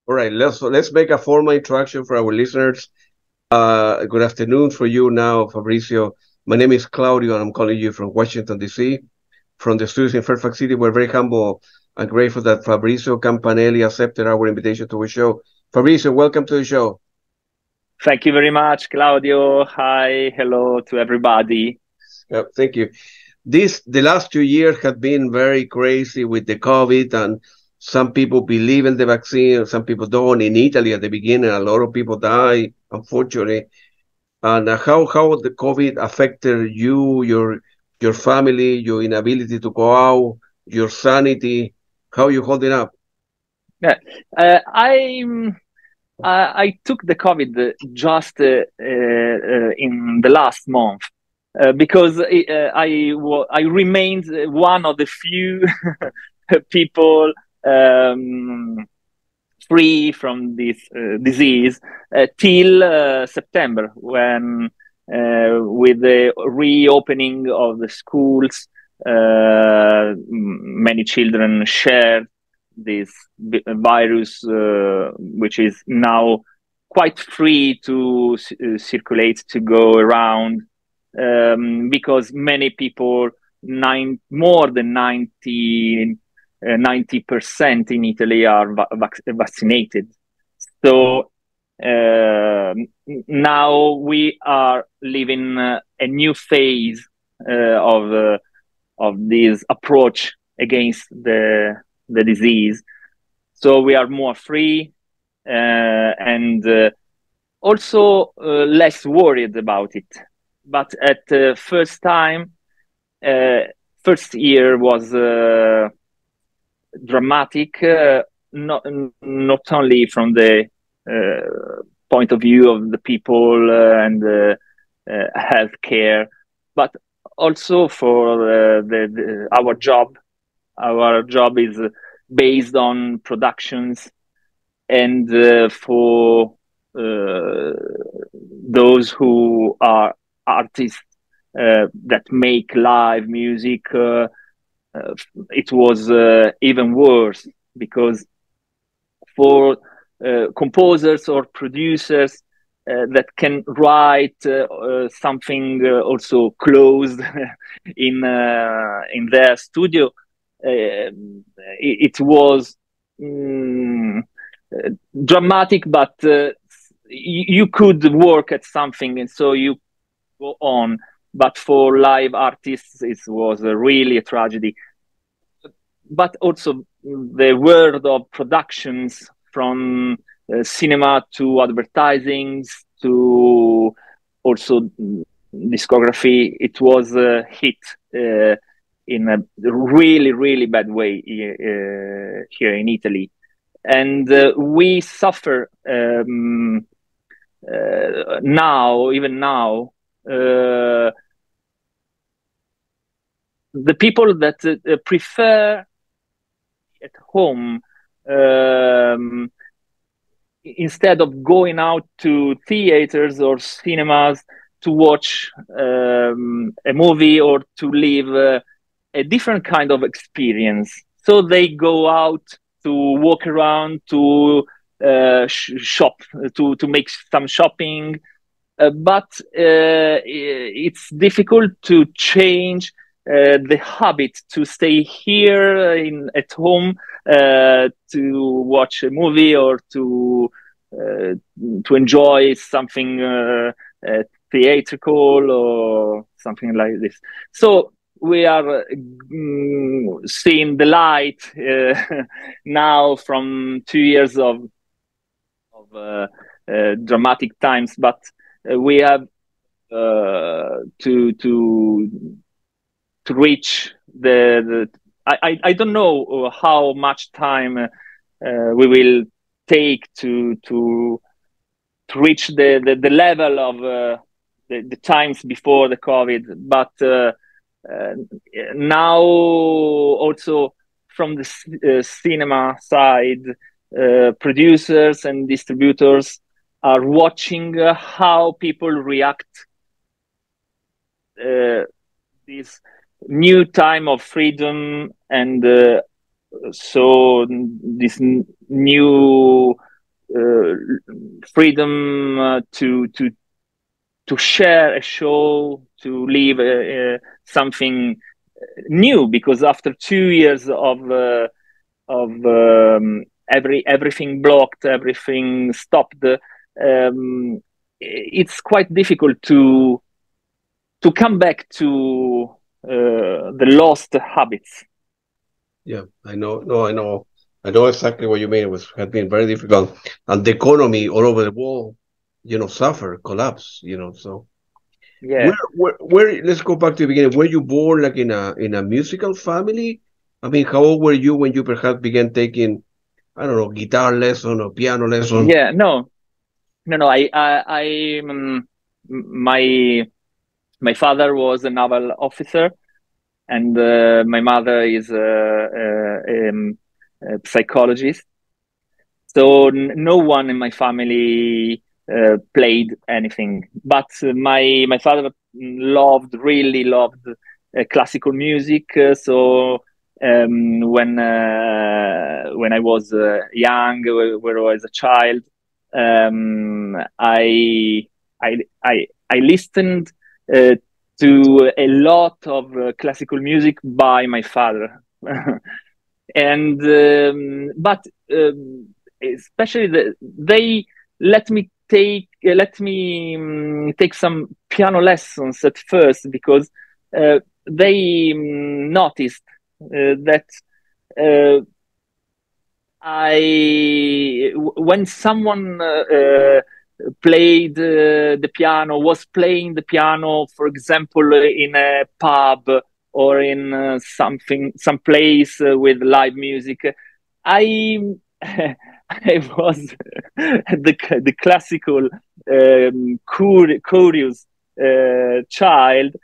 All right, let's make a formal introduction for our listeners. Good afternoon for you now, Fabrizio. My name is Claudio, and I'm calling you from Washington, D.C., from the studios in Fairfax City. We're very humble and grateful that Fabrizio Campanelli accepted our invitation to our show. Fabrizio, welcome to the show. Thank you very much, Claudio. Hi, hello to everybody. Thank you. The last 2 years have been very crazy with the COVID, and some people believe in the vaccine, some people don't. In Italy at the beginning, a lot of people die, unfortunately. And how the COVID affected you, your family, your inability to go out, your sanity? How you holding up? Yeah, I took the COVID just in the last month because I remained one of the few people free from this disease till September, when with the reopening of the schools, many children shared this virus, which is now quite free to circulate, to go around, because many people, more than 90% in Italy are vaccinated. So now we are living a new phase of this approach against the disease. So we are more free and also less worried about it. But at the first year was dramatic, not only from the point of view of the people and healthcare, but also for our job. Our job is based on productions, and for those who are artists that make live music, it was even worse, because for composers or producers that can write something also closed in their studio, it was dramatic, but you could work at something, and so you go on. But for live artists, it was really a tragedy. But also the world of productions, from cinema to advertising to also discography, it was hit in a really, really bad way here in Italy. And we suffer now, even now, the people that prefer at home instead of going out to theaters or cinemas to watch a movie or to live a different kind of experience. So they go out to walk around, to shop, to make some shopping. But it's difficult to change the habit to stay here at home to watch a movie or to enjoy something theatrical or something like this. So we are seeing the light now from 2 years of dramatic times, but we have to reach the I don't know how much time we will take to reach the level of the times before the COVID, but now also from the cinema side, producers and distributors are watching how people react this new time of freedom, and so this new freedom to share a show, to leave something new, because after 2 years of everything blocked, everything stopped, it's quite difficult to come back to the lost habits. Yeah, I know. No, I know exactly what you mean. Has been very difficult, and the economy all over the world, suffer, collapse. So Yeah. where? Let's go back to the beginning. Were you born like in a musical family? I mean, how old were you when you perhaps began taking, I don't know, guitar lesson or piano lesson? Yeah, no. My father was a naval officer, and my mother is a psychologist. So no one in my family played anything, but my father really loved classical music. So when I was young, when I was a child, I listened to a lot of classical music by my father. And but especially they let me take some piano lessons at first, because they noticed that when someone was playing the piano, for example, in a pub or in some place with live music, I I was the classical curious child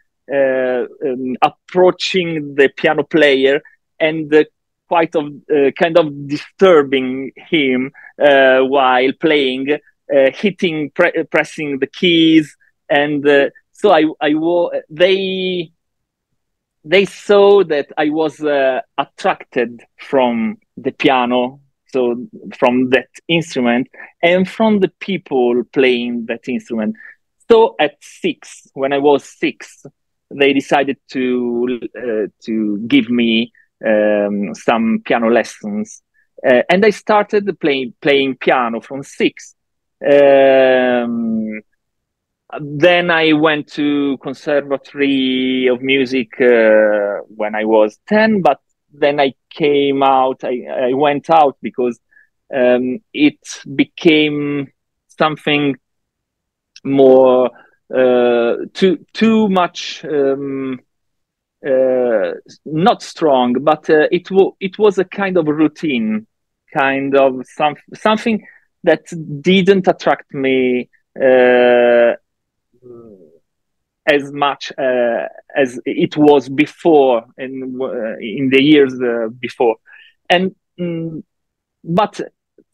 approaching the piano player and kind of disturbing him while playing, pressing the keys, and so they saw that I was attracted from the piano, so from that instrument and from the people playing that instrument. So when I was 6, they decided to give me some piano lessons, and I started playing piano from 6. Then I went to Conservatory of Music when I was 10, but then I went out because it became something more too much, not strong, but it was a kind of routine, kind of something that didn't attract me as much as it was before, in the years before. And but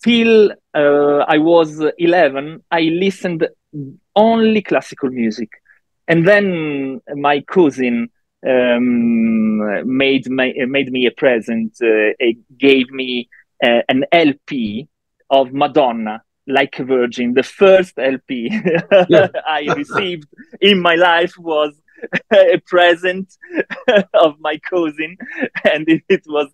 till I was 11, I listened only classical music, and then my cousin made me a present. It gave me an LP of Madonna, Like a Virgin. The first LP I received in my life was a present of my cousin, and it was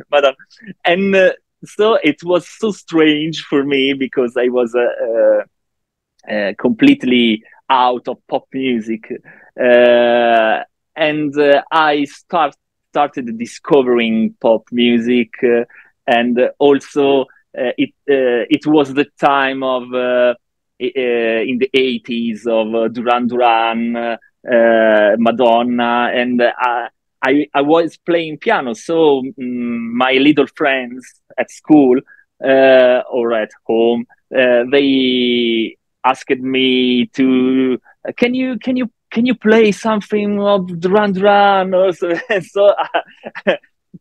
Madonna. And so it was so strange for me, because I was completely out of pop music, and I started discovering pop music, and also it was the time of in the 80s of Duran Duran, Madonna, and I was playing piano, so my little friends at school or at home, they asked me to can you play something of Duran Duran or so. And so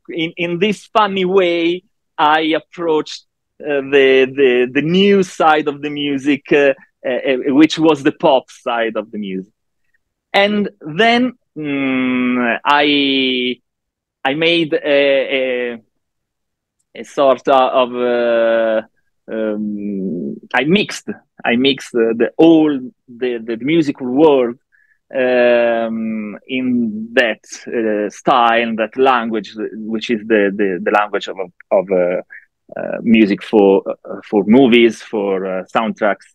in this funny way, I approached the new side of the music, which was the pop side of the music. And then I made a sort of I mixed the musical world in that style, that language, which is the language of music for movies, for soundtracks,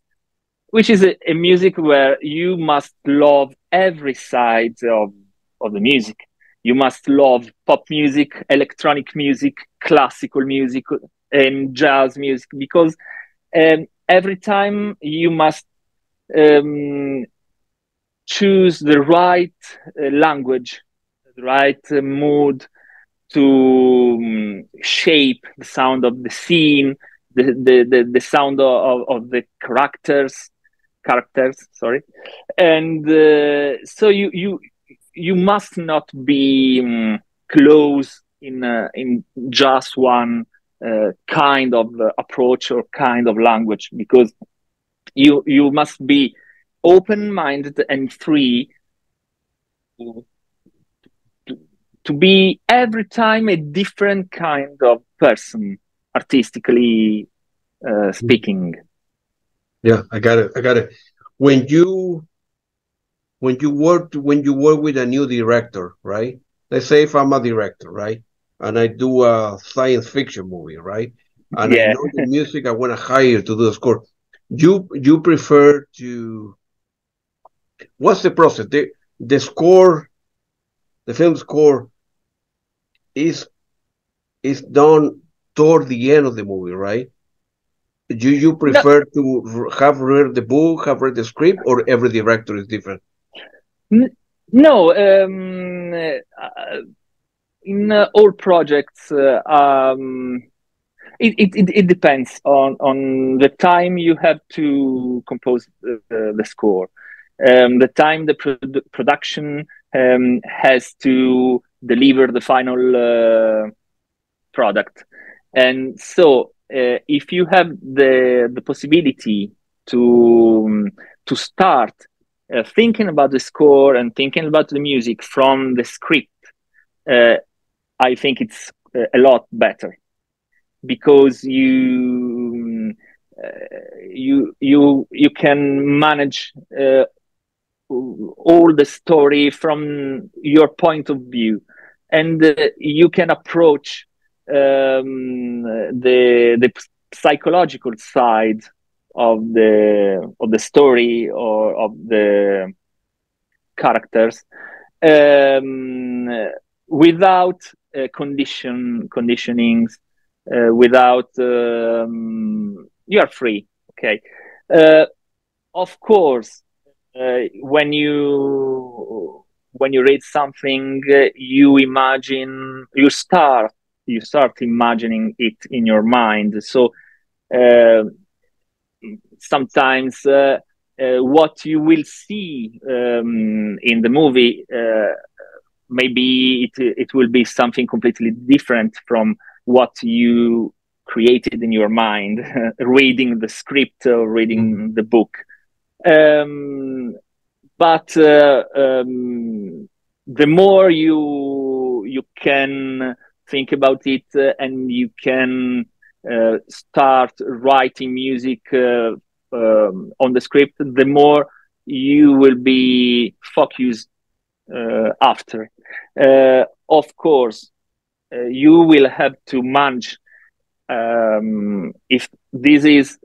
which is a music where you must love every side of the music. You must love pop music, electronic music, classical music, and jazz music, because every time you must choose the right language, the right mood to shape the sound of the scene, the sound of the characters. Sorry, and so you must not be close in just one kind of approach or kind of language, because you must be open-minded and free to be every time a different kind of person, artistically speaking. Yeah, I got it. When you work with a new director, right? Let's say if I'm a director, right? And I do a science fiction movie, right? And Yeah. I know the music I want to hire to do the score. You prefer to, what's the process? The score, the film score is done toward the end of the movie, right? Do you prefer to have read the book, have read the script, or every director is different? No, in all projects, it depends on the time you have to compose the score, the time the production has to deliver the final product. And so if you have the possibility to start thinking about the score and thinking about the music from the script, I think it's a lot better, because you can manage all the story from your point of view, and you can approach the psychological side of the story or of the characters without conditionings, without you are free. Okay, of course, when you read something, you start imagining it in your mind. So sometimes what you will see in the movie, maybe it will be something completely different from what you created in your mind, reading the script or reading the book. But the more you can think about it and you can start writing music on the script, the more you will be focused after. Of course, you will have to manage if this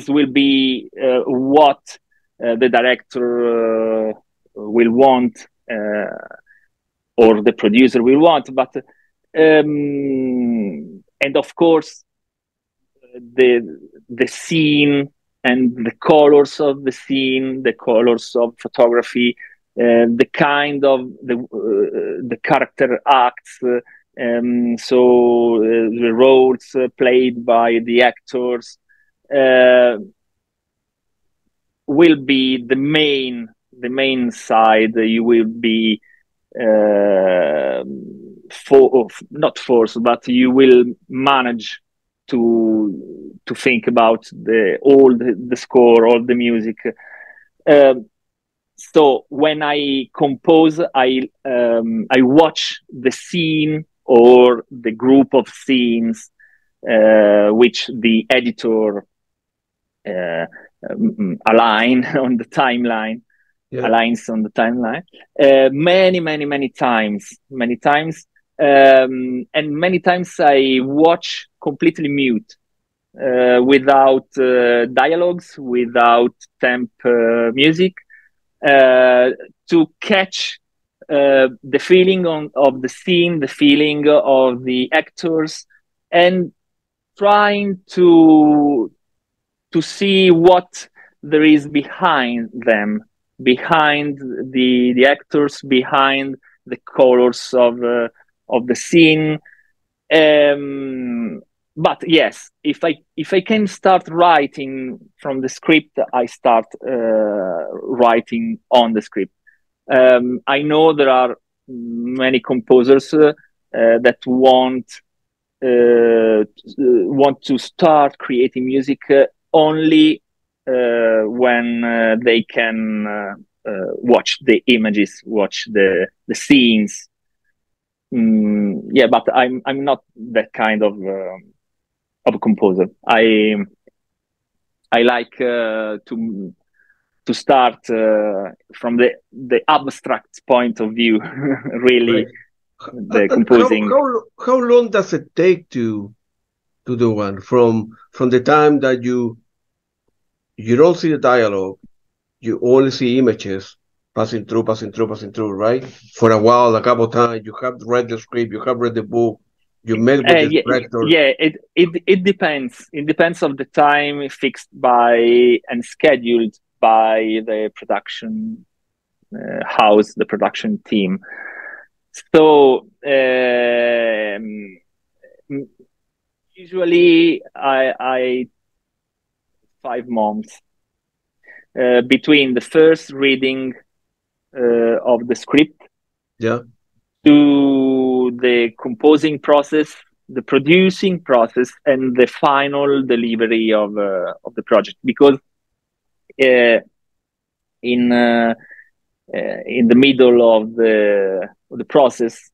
will be what the director will want or the producer will want, but and of course the scene and the colors of the scene, the colors of photography, the kind of the character acts, so the roles played by the actors will be the main side. You will be not forced, but you will manage to think about all the score, all the music. So when I compose, I watch the scene or the group of scenes which the editor align on the timeline, aligns on the timeline, many times, and many times I watch completely mute, without dialogues, without temp music, to catch the feeling of the scene, the feeling of the actors, and trying to see what there is behind them, behind the actors, behind the colors of the scene. But yes, if I can start writing from the script, I start writing on the script. I know there are many composers that want to start creating music only when they can watch the images, watch the scenes. Yeah, but I'm not that kind of a composer. I like to start from the abstract point of view, really. Right. The composing. How long does it take to do one from the time that you don't see the dialogue, you only see images passing through, right? For a while, a couple of times, you have read the script, you have read the book, you met with the director. Yeah, it depends. It depends of the time fixed by and scheduled by the production house, the production team. So usually I 5 months between the first reading of the script, to the composing process, the producing process, and the final delivery of the project. Because in the middle of the process,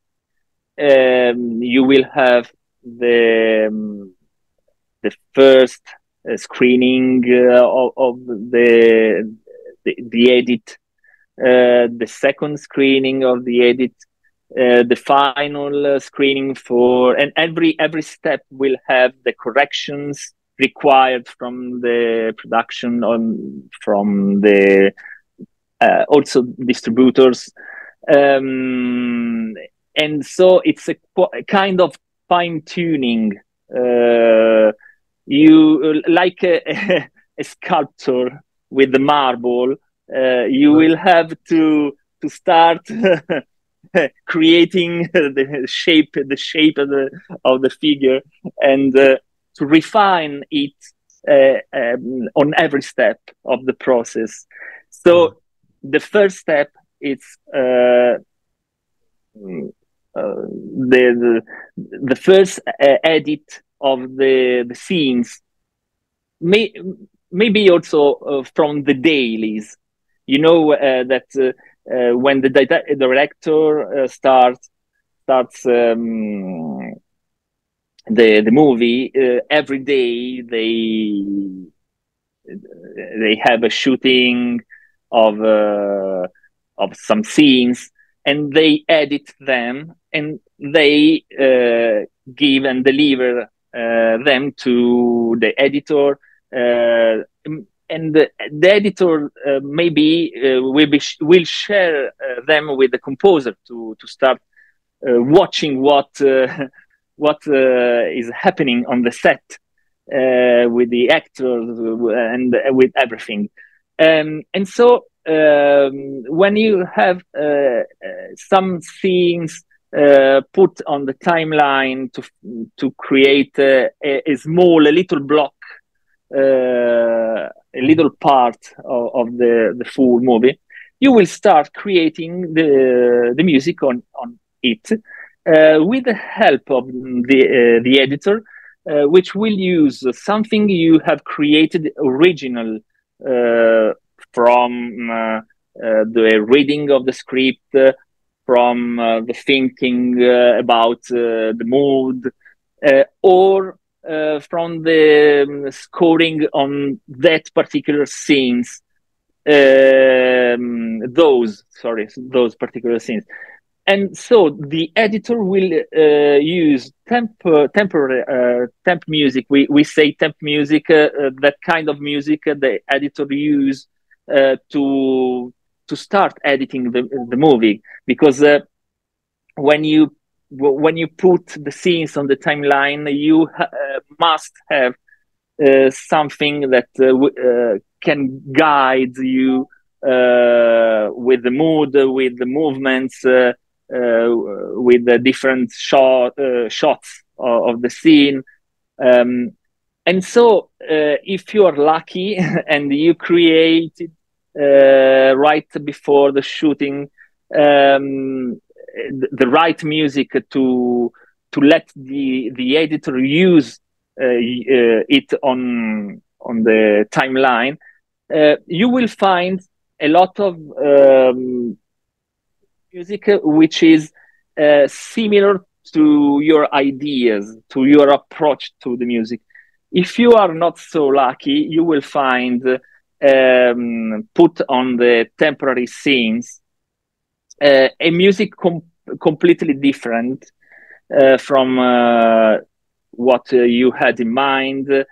you will have the first screening of the edit, the second screening of the edit, the final screening and every step will have the corrections required from the production, from the also distributors, and so it's a kind of fine-tuning. You like a sculptor with the marble, you will have to start creating the shape of the figure, and to refine it on every step of the process. So the first step is the first edit of the scenes, maybe also from the dailies. You know that when the director starts the movie, every day they have a shooting of some scenes, and they edit them, and they give and deliver them to the editor, and the editor maybe will share them with the composer to start watching what is happening on the set, with the actors and with everything. And so when you have some scenes put on the timeline to create a little block, a little part of the full movie, you will start creating the music on it, with the help of the editor, which will use something you have created original from the reading of the script, from the thinking about the mood, or from the scoring on that particular scenes. Those particular scenes. And so the editor will use temp music. We say temp music, that kind of music the editor use to start editing the movie, because when you put the scenes on the timeline, you must have something that can guide you with the mood, with the movements, with the different shots of the scene. And so if you are lucky and you create it right before the shooting the right music to let the editor use it on the timeline, you will find a lot of music which is similar to your ideas, to your approach to the music. If you are not so lucky, you will find put on the temporary scenes a music completely different from what you had in mind.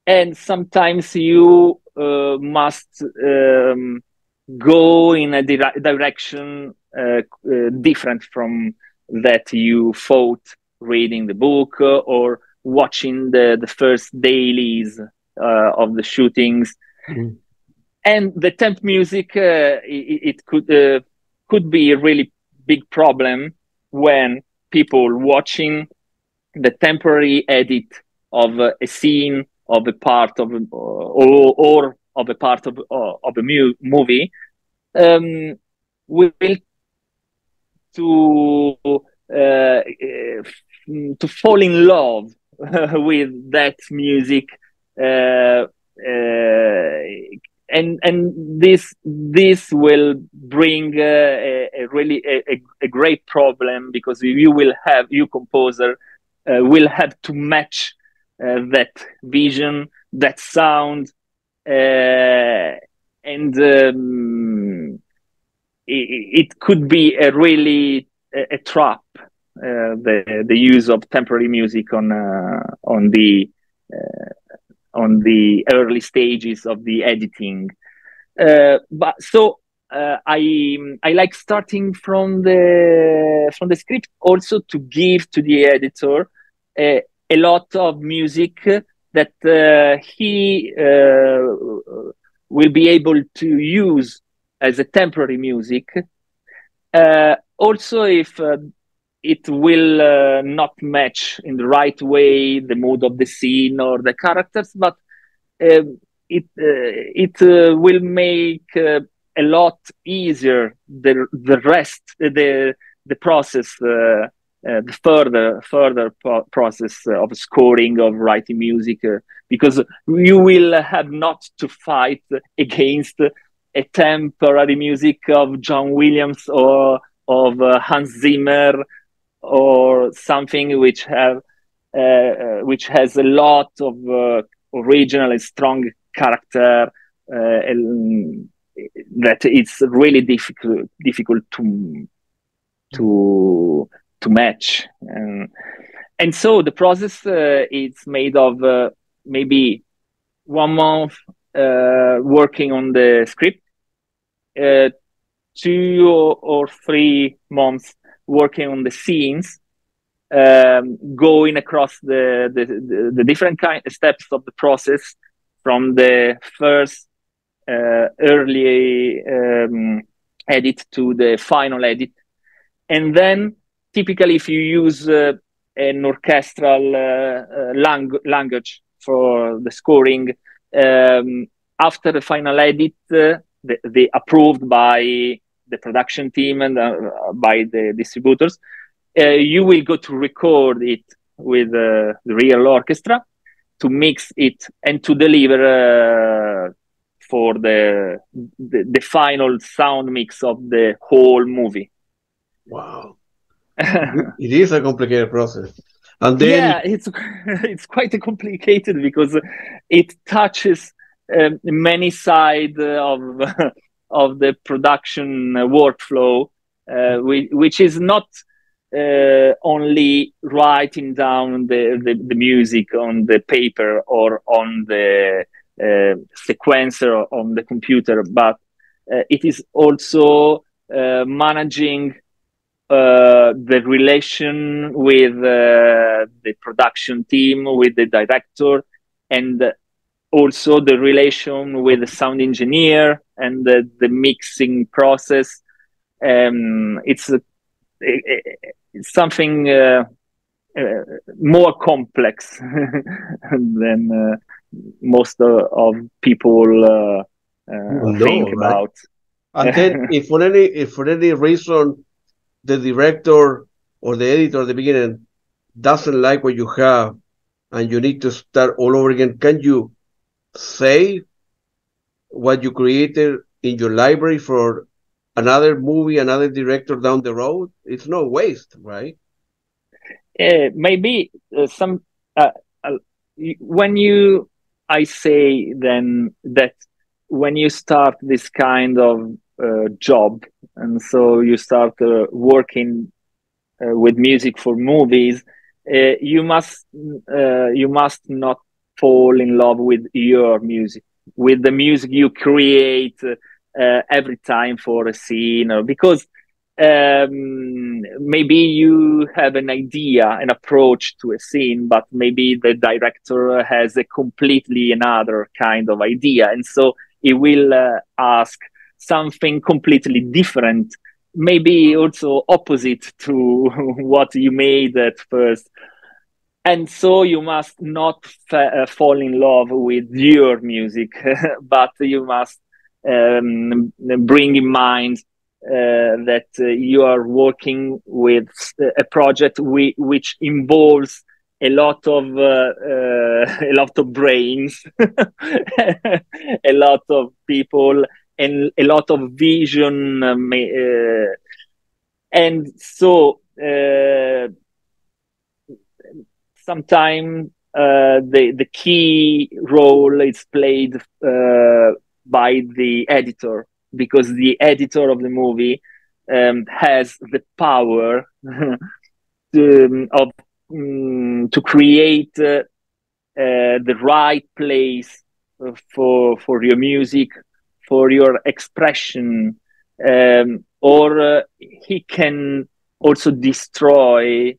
And sometimes you must go in a direction different from that you thought reading the book or watching the first dailies of the shootings. Mm-hmm. And the temp music, it could be a really big problem when people watching the temporary edit of a scene of a part of or of a part of a movie will to fall in love with that music, and this will bring a really great problem, because you composer will have to match that vision, that sound, and it could be a really a trap, the use of temporary music on the early stages of the editing. But so I like starting from the script, also to give to the editor a lot of music that he will be able to use as a temporary music. Also, if it will not match in the right way the mood of the scene or the characters, but it will make a lot easier the rest, the process, the further process of scoring, of writing music, because you will have not to fight against a temporary music of John Williams or of Hans Zimmer or something which has a lot of original and strong character, that it's really difficult to match. And so the process is made of maybe 1 month working on the script, 2 or 3 months working on the scenes, going across the different steps of the process, from the first early edit to the final edit. And then typically, if you use an orchestral language for the scoring, after the final edit, the approved by the production team and by the distributors, you will go to record it with the real orchestra, to mix it and to deliver for the final sound mix of the whole movie. Wow. It is a complicated process. And then it's quite complicated because it touches many sides of of the production workflow, which is not only writing down the music on the paper or on the sequencer on the computer, but it is also managing the relation with the production team, with the director, and also the relation with the sound engineer and the mixing process. It's something more complex than most of people think about. And then if for any reason the director or the editor at the beginning doesn't like what you have and you need to start all over again, can you save what you created in your library for another movie, another director down the road? It's no waste, right? Maybe some I say then that when you start this kind of job, and so you start working with music for movies, you must not fall in love with your music, with the music you create every time for a scene, or because maybe you have an idea, an approach to a scene, but maybe the director has a completely another kind of idea, and so he will ask something completely different, maybe also opposite to what you made at first. And so you must not fall in love with your music, but you must bring in mind that you are working with a project which involves a lot of brains, a lot of people, and a lot of vision, and so sometimes the key role is played by the editor, because the editor of the movie has the power to create the right place for your music, for your expression, or he can also destroy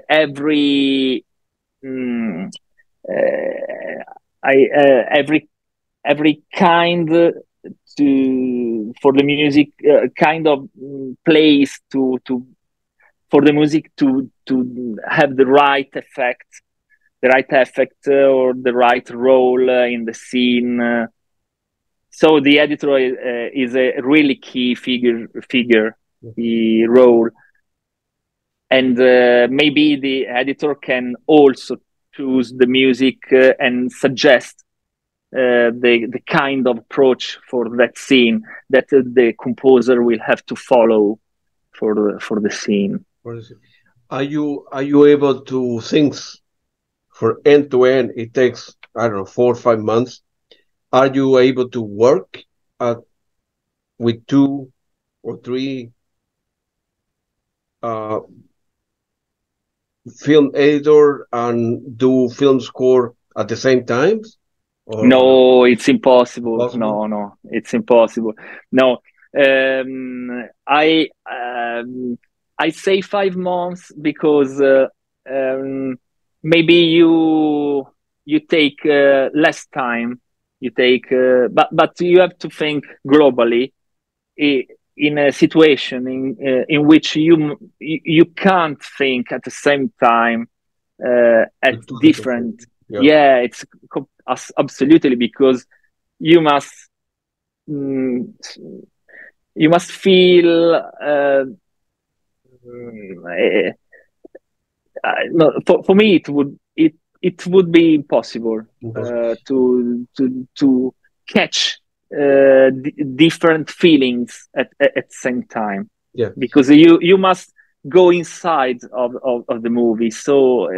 every kind for the music kind of place for the music to have the right effect, or the right role in the scene. So the editor is a really key figure, the role. And maybe the editor can also choose the music and suggest the kind of approach for that scene that the composer will have to follow for the scene. Are you able to think for end to end? It takes, I don't know, 4 or 5 months. Are you able to work with 2 or 3 film editor and do film score at the same time? Or no, it's impossible. Possible? No, it's impossible. No, I say 5 months because maybe you take less time. You take, but you have to think globally. In a situation in which you can't think at the same time at different. Yeah, it's absolutely, because you must feel no, for me it would be impossible to catch different feelings at the same time. Yeah, because you must go inside of the movie. So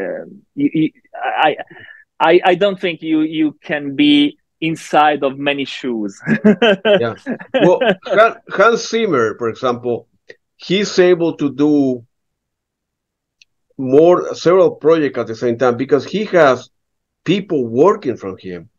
I don't think you can be inside of many shoes. Yeah. Well, Hans Zimmer, for example, he's able to do several projects at the same time because he has people working from him.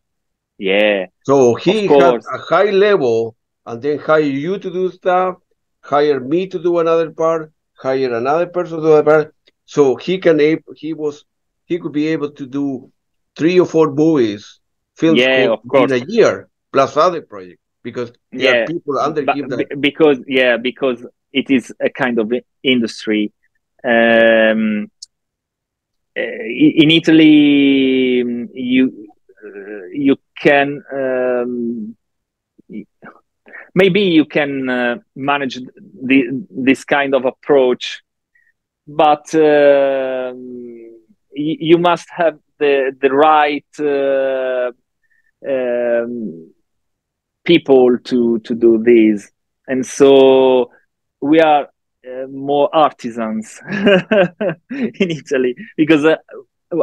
Yeah. So he had a high level and then hire you to do stuff, hire me to do another part, hire another person to do another part. So he could be able to do 3 or 4 movies, film school in a year, plus other projects, because there are people under him because it is a kind of industry. In Italy, you can maybe you can manage this kind of approach, but you must have the right people to do this, and so we are more artisans in Italy because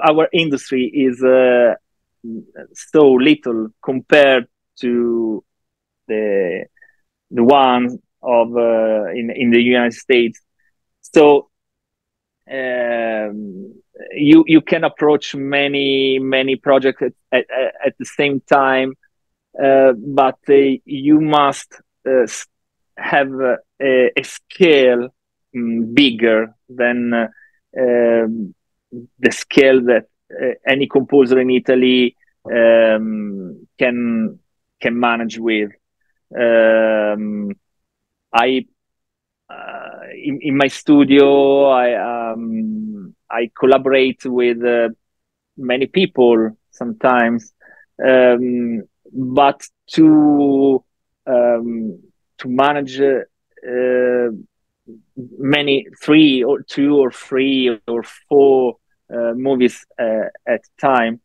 our industry is so little compared to the one of in the United States. So you can approach many projects at the same time, but you must have a scale bigger than the scale that any composer in Italy can manage with. In my studio, I collaborate with many people sometimes, but to manage many 3 or 2 or 3 or 4 movies at a time,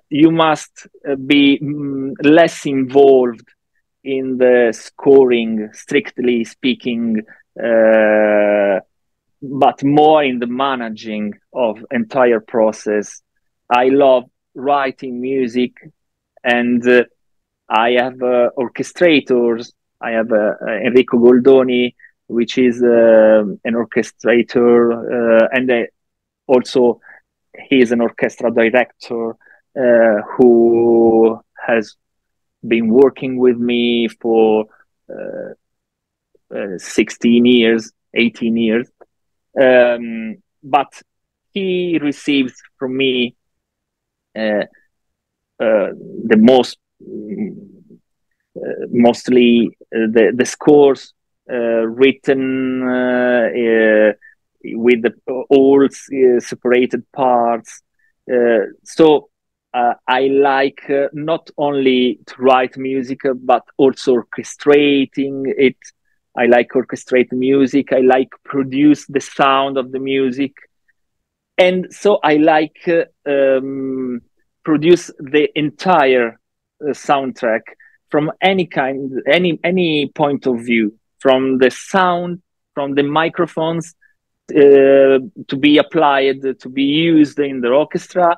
you must be less involved in the scoring, strictly speaking, but more in the managing of entire process. I love writing music, and I have orchestrators. I have Enrico Goldoni, which is an orchestrator, and also he is an orchestra director who has been working with me for 16 years, 18 years. But he receives from me the mostly the scores written with all separated parts. So I like not only to write music, but also orchestrating it. I like orchestrate music. I like produce the sound of the music. And so I like produce the entire soundtrack from any point of view, from the sound, from the microphones to be applied, to be used in the orchestra.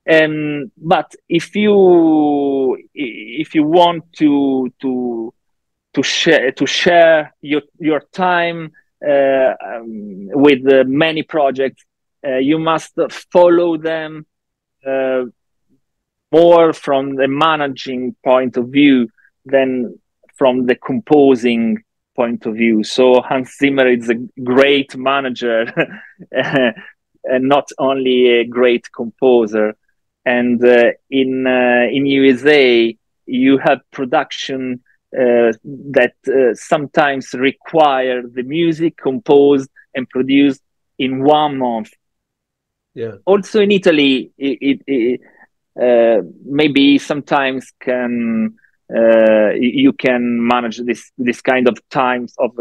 But if you want to share your time with many projects, you must follow them more from the managing point of view than from the composing point of view. So Hans Zimmer is a great manager and not only a great composer. And in USA, you have production that sometimes require the music composed and produced in 1 month. Yeah. Also in Italy, it maybe sometimes you can manage this kind of times of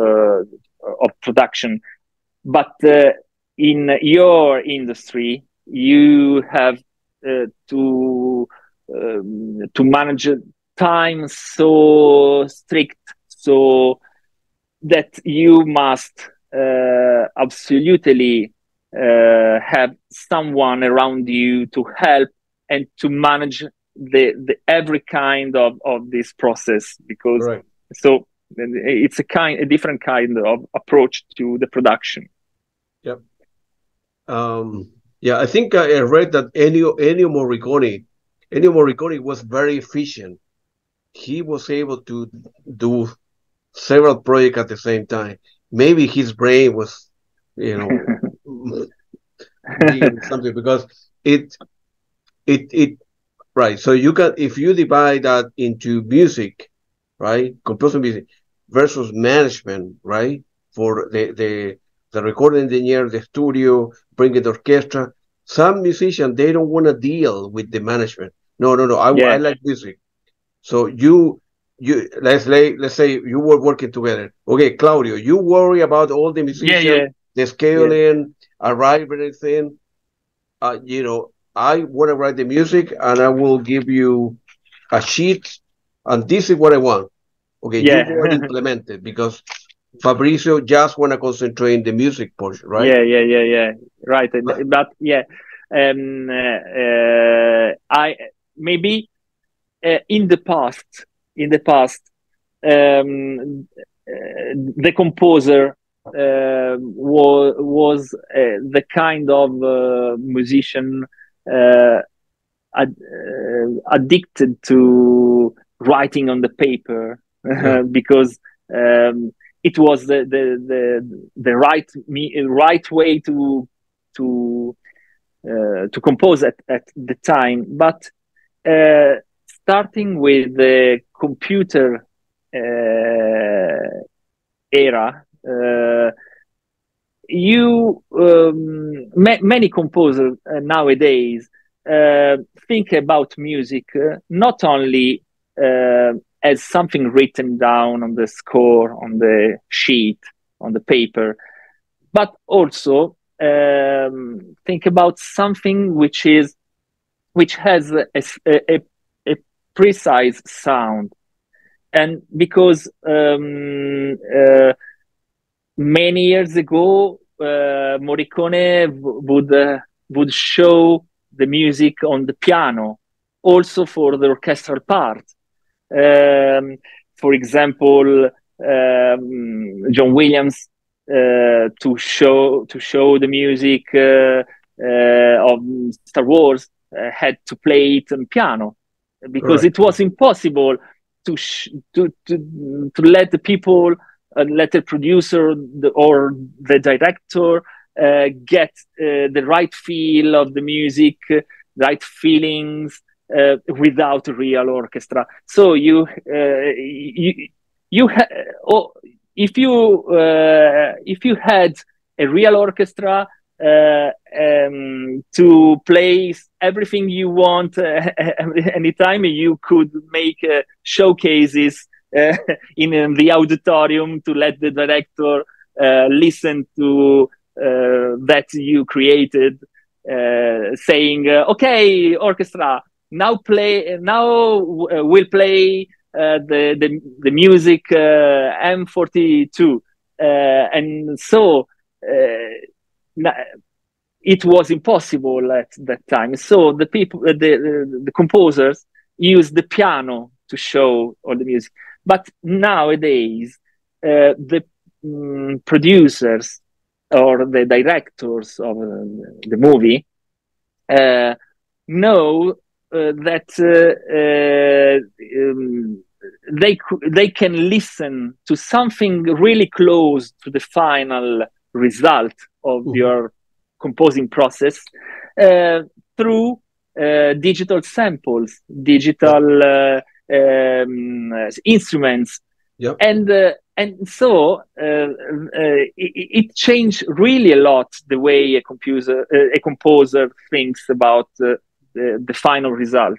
production, but in your industry, you have to manage time so strict, so that you must absolutely have someone around you to help and to manage the every kind of this process, because Right. so it's a different kind of approach to the production. Yep. Yeah, I think I read that Ennio Morricone was very efficient. He was able to do several projects at the same time. Maybe his brain was, you know, bigger than something, because it right. So you can, if you divide that into music, right, composing music versus management, right, for the recording engineer, the studio, bringing the orchestra. Some musicians, they don't want to deal with the management. No. I like music. So let's say you were working together. Okay, Claudio, you worry about all the musicians, the scaling, arrive, everything. I want to write the music, and I will give you a sheet, and this is what I want. Okay, you go and implement it, because Fabrizio just want to concentrate in the music portion, right? Yeah. Right. But yeah, I maybe in the past, the composer was the kind of musician addicted to writing on the paper, because it was the right way to compose at the time. But starting with the computer era, many composers nowadays think about music not only as something written down on the score, on the sheet, on the paper, but also think about something which has a precise sound. And because many years ago, Morricone would show the music on the piano, also for the orchestral part. For example, John Williams to show the music of Star Wars had to play it on piano, because it was impossible to let the people, let the producer or the director get the right feel of the music, right feelings, without a real orchestra. So if you had a real orchestra to play everything you want anytime, you could make showcases in the auditorium to let the director listen to that you created, saying, okay, orchestra, now we'll play the music M42, and so it was impossible at that time. So the people, the composers, used the piano to show all the music. But nowadays, the producers or the directors of the movie know that they can listen to something really close to the final result of your composing process through digital samples, digital instruments, and so it changed really a lot the way a composer thinks about the final result.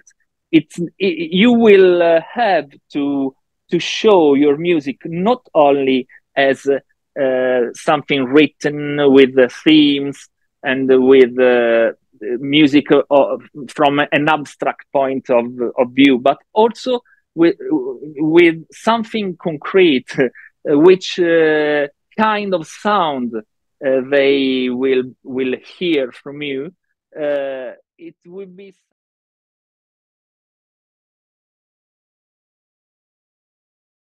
You will have to show your music not only as something written with the themes and with music from an abstract point of view, but also with something concrete which kind of sound they will hear from you, it will be